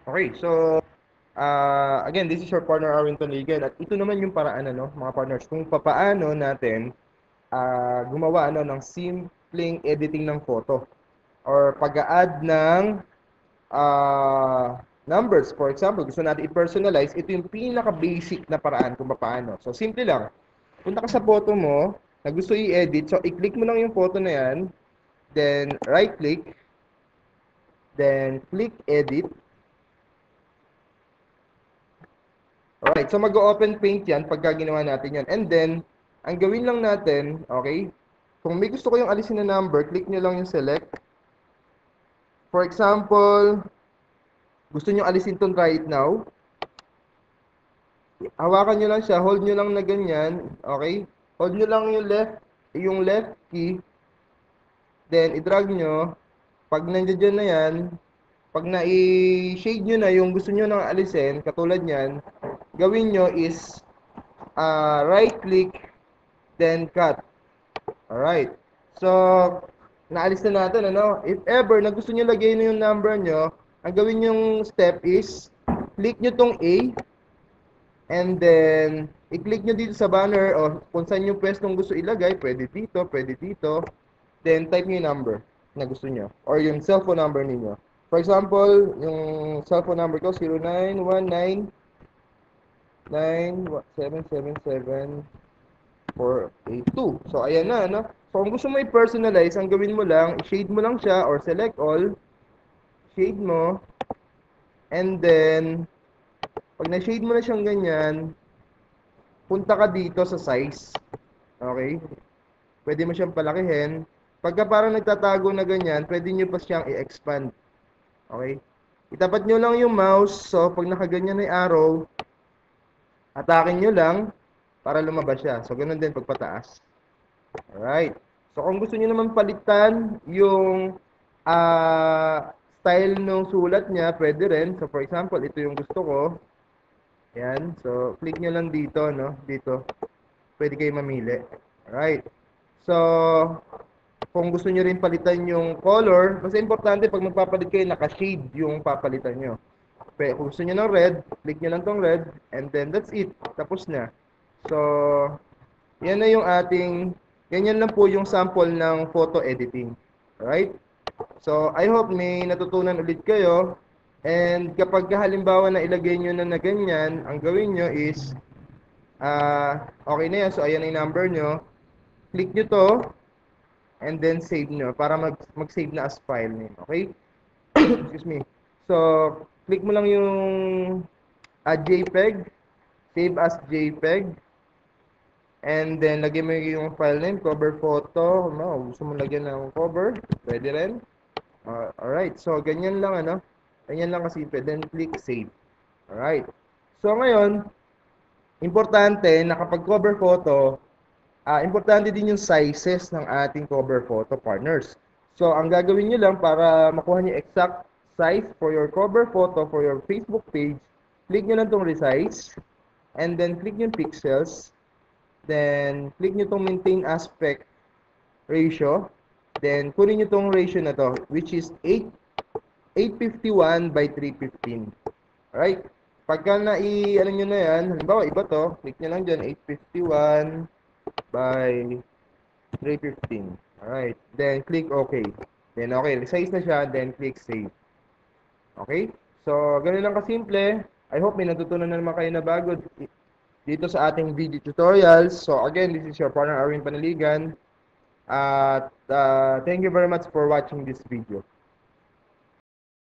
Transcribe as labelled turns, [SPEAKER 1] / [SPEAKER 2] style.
[SPEAKER 1] Okay, so again, this is your partner Arwin Tonigan at ito naman yung paraan mga partners kung papaano natin gumawa ng simpleng editing ng photo or pag-a-add ng numbers. For example, gusto natin i-personalize, ito yung pinaka-basic na paraan kung paano. So, simple lang. Punta ka sa photo mo na gusto i-edit. So, i-click mo lang yung photo na yan. Then, right-click. Then, click Edit. Alright, so mag-open paint yan pagka ginawa natin yan. And then, ang gawin lang natin, okay, kung may gusto ko yung alisin na number, click nyo lang yung select. For example, gusto nyo alisin tong right now. Hawakan nyo lang siya, hold nyo lang na ganyan, okay? Hold nyo lang yung left key, then i-drag nyo. Pag nandiyan na yan, pag na-shade nyo na yung gusto nyo nang alisin, katulad yan, gawin nyo is right click, then cut. Alright. So, naalis na natin, If ever na gusto nyo lagay na yung number nyo, ang gawin yung step is, click nyo tong A, and then, i-click nyo dito sa banner, o kung saan yung pwestong gusto ilagay, pwede dito, then type nyo yung number na gusto nyo, or yung cellphone number ninyo. For example, yung cellphone number ko, 0919 9777482. So, ayan na, So, kung gusto mo i-personalize, ang gawin mo lang, i-shade mo lang siya or select all, shade mo, and then, pag na-shade mo na siyang ganyan, punta ka dito sa size. Okay? Pwede mo siyang palakihin. Pagka parang nagtatago na ganyan, pwede nyo pa siyang i-expand. Okay? Itapat nyo lang yung mouse. So, pag nakaganyan na yung arrow, atakin nyo lang para lumabas siya. So, ganun din pagpataas. Alright. So, kung gusto nyo naman palitan yung style ng sulat niya, pwede rin. So, for example, ito yung gusto ko. Ayan. So, click nyo lang dito, Dito. Pwede kayo mamili. Alright. So, kung gusto nyo rin palitan yung color, kasi importante pag magpapalit kayo, naka-shade yung papalitan nyo. Kung gusto nyo ng red, click nyo lang tong red, and then that's it. Tapos na. So, yan na yung ganyan lang po yung sample ng photo editing. Alright? So, I hope may natutunan ulit kayo. And kapag halimbawa na ilagay nyo na ganyan, ang gawin nyo is, okay na yan. So, ayan yung number nyo. Click nyo to, and then save nyo para mag-save na as file name. Okay? Excuse me. So, click mo lang yung JPEG, save as JPEG, and then lagyan mo yung file name, cover photo. Gusto mo lagyan ng cover, pwede rin. Alright, so ganyan lang, ganyan lang kasimple. Then click save. Alright. So ngayon, importante na kapag cover photo, importante din yung sizes ng ating cover photo partners. So, ang gagawin nyo lang para makuha nyo exact size for your cover photo for your Facebook page, click nyo lang itong resize, and then click yung pixels, then click nyo itong maintain aspect ratio, then kunin nyo itong ratio na to, which is 851 by 315. Alright? Pagka ano nyo na yan, halimbawa iba to, click nyo lang dyan, 851 by 315. Alright. Then, click OK. Then, okay. Resize na siya. Then, click Save. Okay? So, ganun lang kasimple. I hope may natutunan na naman kayo na bago dito sa ating video tutorials. So, again, this is your partner, Arwin Panaligan. Thank you very much for watching this video.